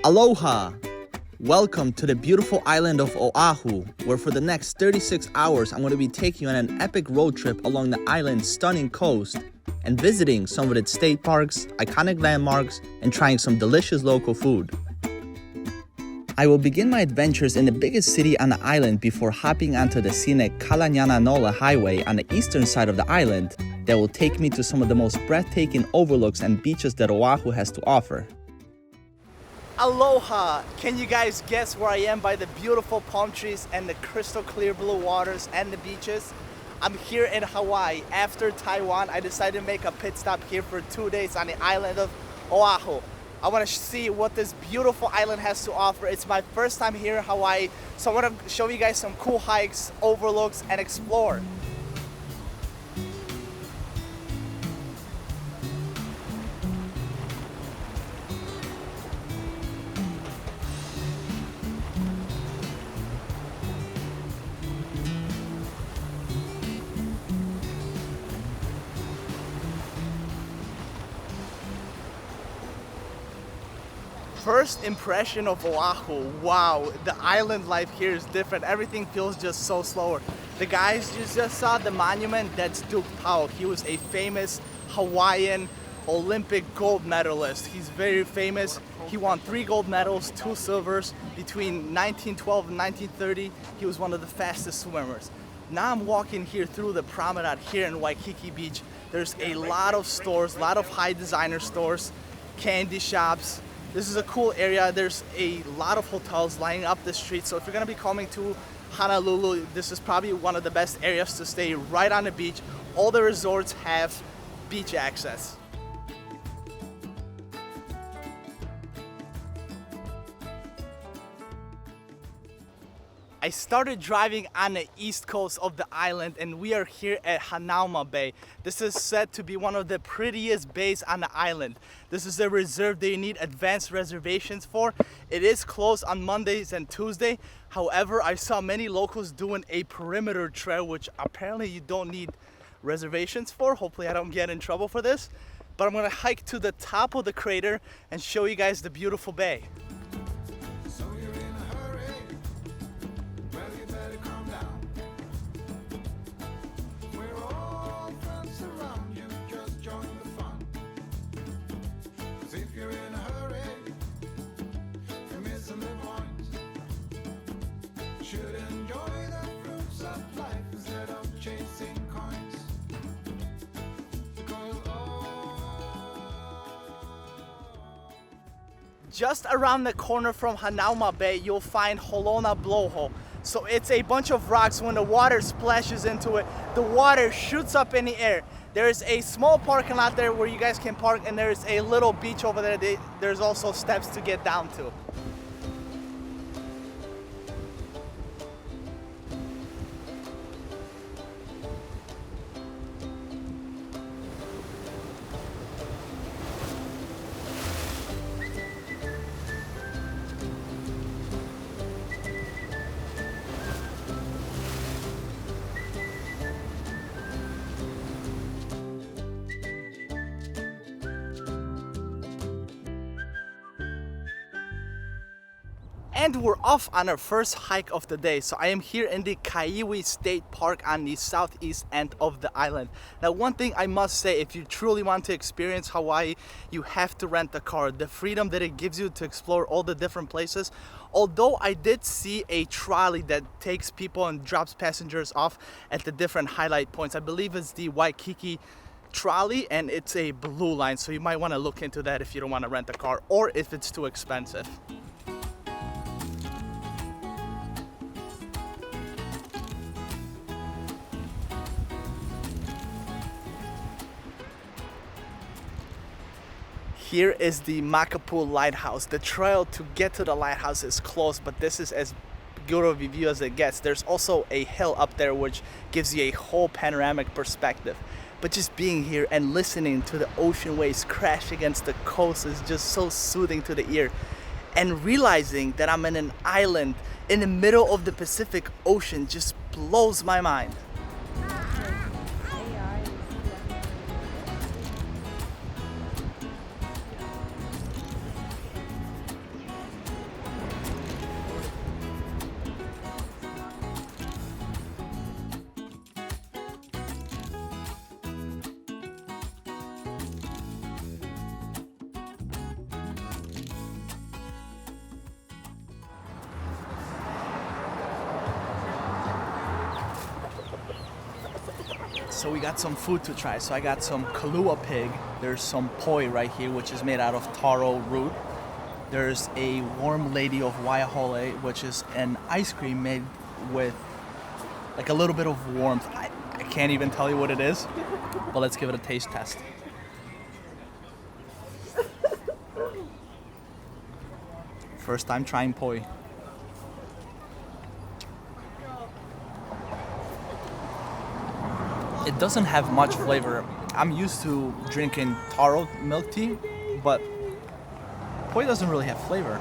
Aloha! Welcome to the beautiful island of Oahu, where for the next 36 hours I'm going to be taking you on an epic road trip along the island's stunning coast and visiting some of its state parks, iconic landmarks, and trying some delicious local food. I will begin my adventures in the biggest city on the island before hopping onto the scenic Kalaniananola Highway on the eastern side of the island that will take me to some of the most breathtaking overlooks and beaches that Oahu has to offer. Aloha! Can you guys guess where I am by the beautiful palm trees and the crystal clear blue waters and the beaches? I'm here in Hawaii. After Taiwan, I decided to make a pit stop here for 2 days on the island of Oahu. I want to see what this beautiful island has to offer. It's my first time here in Hawaii, so I want to show you guys some cool hikes, overlooks, and explore. First impression of Oahu, wow, the island life here is different. Everything feels just so slower. The guys you just saw the monument, that's Duke Pao. He was a famous Hawaiian Olympic gold medalist. He's very famous. He won 3 gold medals, 2 silvers. Between 1912 and 1930, he was one of the fastest swimmers. Now I'm walking here through the promenade here in Waikiki Beach. There's a lot of stores, a lot of high designer stores, candy shops. This is a cool area. There's a lot of hotels lining up the street. So if you're gonna be coming to Honolulu, this is probably one of the best areas to stay right on the beach. All the resorts have beach access. I started driving on the east coast of the island and we are here at Hanauma Bay. This is said to be one of the prettiest bays on the island. This is a reserve that you need advanced reservations for. It is closed on Mondays and Tuesdays. However, I saw many locals doing a perimeter trail, which apparently you don't need reservations for. Hopefully I don't get in trouble for this. But I'm gonna hike to the top of the crater and show you guys the beautiful bay. Just around the corner from Hanauma Bay, you'll find Holona Blowhole. So it's a bunch of rocks. When the water splashes into it, the water shoots up in the air. There's a small parking lot there where you guys can park, and there's a little beach over there. There's also steps to get down to. And we're off on our first hike of the day. So I am here in the Kaiwi State Park on the southeast end of the island. Now, one thing I must say, if you truly want to experience Hawaii, you have to rent a car. The freedom that it gives you to explore all the different places. Although I did see a trolley that takes people and drops passengers off at the different highlight points. I believe it's the Waikiki trolley and it's a blue line. So you might want to look into that if you don't want to rent a car or if it's too expensive. Here is the Makapu Lighthouse. The trail to get to the lighthouse is closed, but this is as good of a view as it gets. There's also a hill up there which gives you a whole panoramic perspective. But just being here and listening to the ocean waves crash against the coast is just so soothing to the ear. And realizing that I'm in an island in the middle of the Pacific Ocean just blows my mind. So we got some food to try. So I got some kalua pig. There's some poi right here, which is made out of taro root. There's a warm lady of Waiahole, which is an ice cream made with like a little bit of warmth. I can't even tell you what it is, but let's give it a taste test. First time trying poi. It doesn't have much flavor. I'm used to drinking taro milk tea, but poi doesn't really have flavor.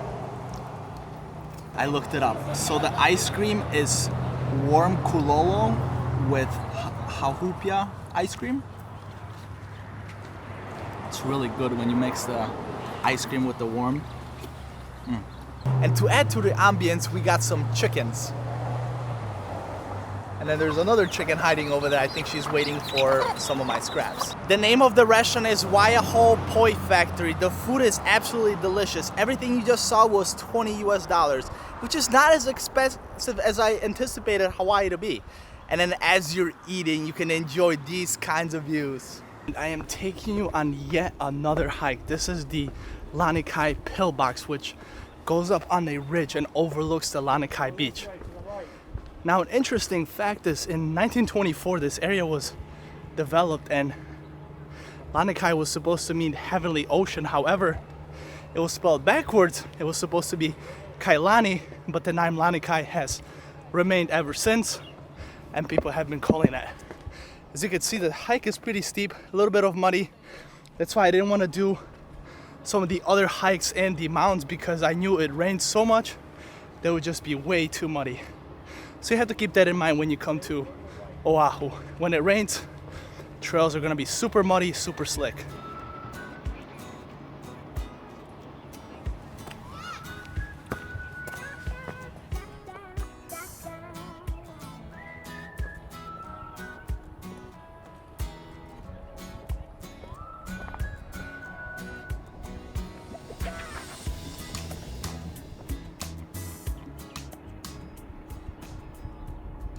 I looked it up. So the ice cream is warm kulolo with hahupia ice cream. It's really good when you mix the ice cream with the warm. And to add to the ambience, we got some chickens. And then there's another chicken hiding over there. I think she's waiting for some of my scraps. The name of the restaurant is Waiahole Poi Factory. The food is absolutely delicious. Everything you just saw was $20 US, which is not as expensive as I anticipated Hawaii to be. And then as you're eating, you can enjoy these kinds of views. I am taking you on yet another hike. This is the Lanikai Pillbox, which goes up on a ridge and overlooks the Lanikai Beach. Now, an interesting fact is in 1924, this area was developed and Lanikai was supposed to mean heavenly ocean. However, it was spelled backwards. It was supposed to be Kailani, but the name Lanikai has remained ever since, and people have been calling it. As you can see, the hike is pretty steep, a little bit of muddy. That's why I didn't want to do some of the other hikes in the mountains because I knew it rained so much that it would just be way too muddy. So you have to keep that in mind when you come to Oahu. When it rains, trails are gonna be super muddy, super slick.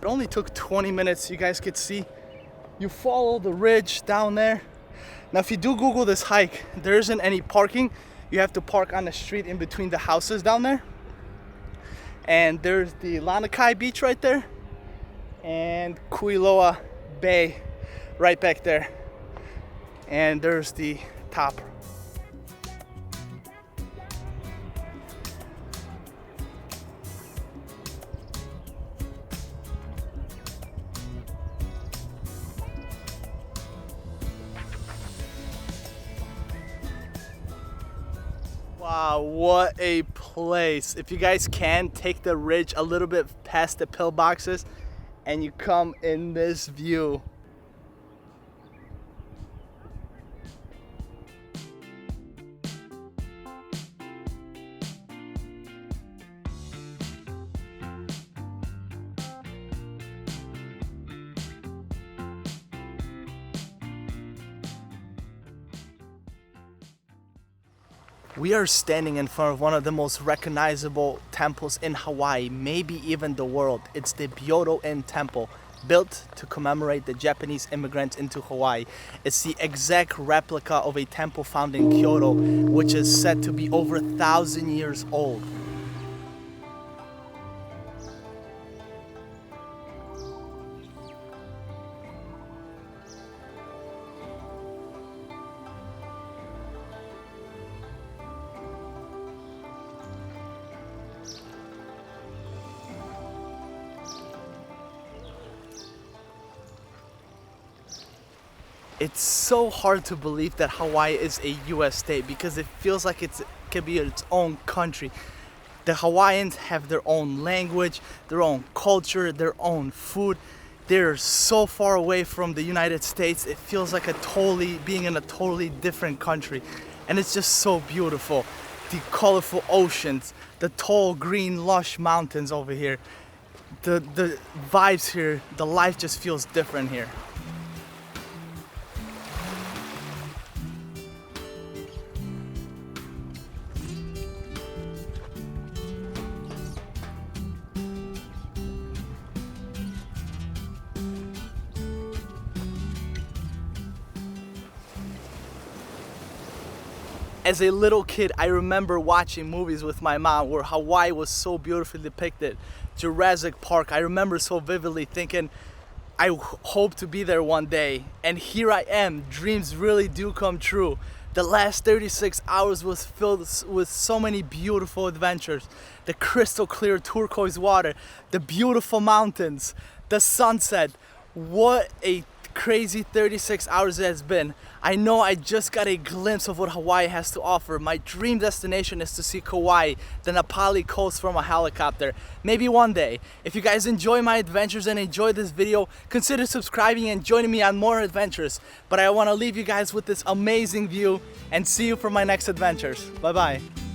It only took 20 minutes, you guys could see. You follow the ridge down there. Now if you do Google this hike, there isn't any parking. You have to park on the street in between the houses down there. And there's the Lanikai Beach right there. And Hanauma Bay right back there. And there's the top. Wow, what a place. If you guys can, take the ridge a little bit past the pillboxes and you come in this view. We are standing in front of one of the most recognizable temples in Hawaii, maybe even the world. It's the Byodo-In Temple, built to commemorate the Japanese immigrants into Hawaii. It's the exact replica of a temple found in Kyoto, which is said to be over 1,000 years old. It's so hard to believe that Hawaii is a US state because it feels like it could be its own country. The Hawaiians have their own language, their own culture, their own food. They're so far away from the United States, it feels like being in a totally different country. And it's just so beautiful. The colorful oceans, the tall, green, lush mountains over here. The vibes here, the life just feels different here. As a little kid, I remember watching movies with my mom where Hawaii was so beautifully depicted. Jurassic Park, I remember so vividly thinking, I hope to be there one day. And here I am, dreams really do come true. The last 36 hours was filled with so many beautiful adventures. The crystal clear turquoise water, the beautiful mountains, the sunset. What a crazy 36 hours it has been. I know I just got a glimpse of what Hawaii has to offer. My dream destination is to see Kauai, the Napali coast from a helicopter. Maybe one day. If you guys enjoy my adventures and enjoy this video, consider subscribing and joining me on more adventures. But I want to leave you guys with this amazing view and see you for my next adventures. Bye bye.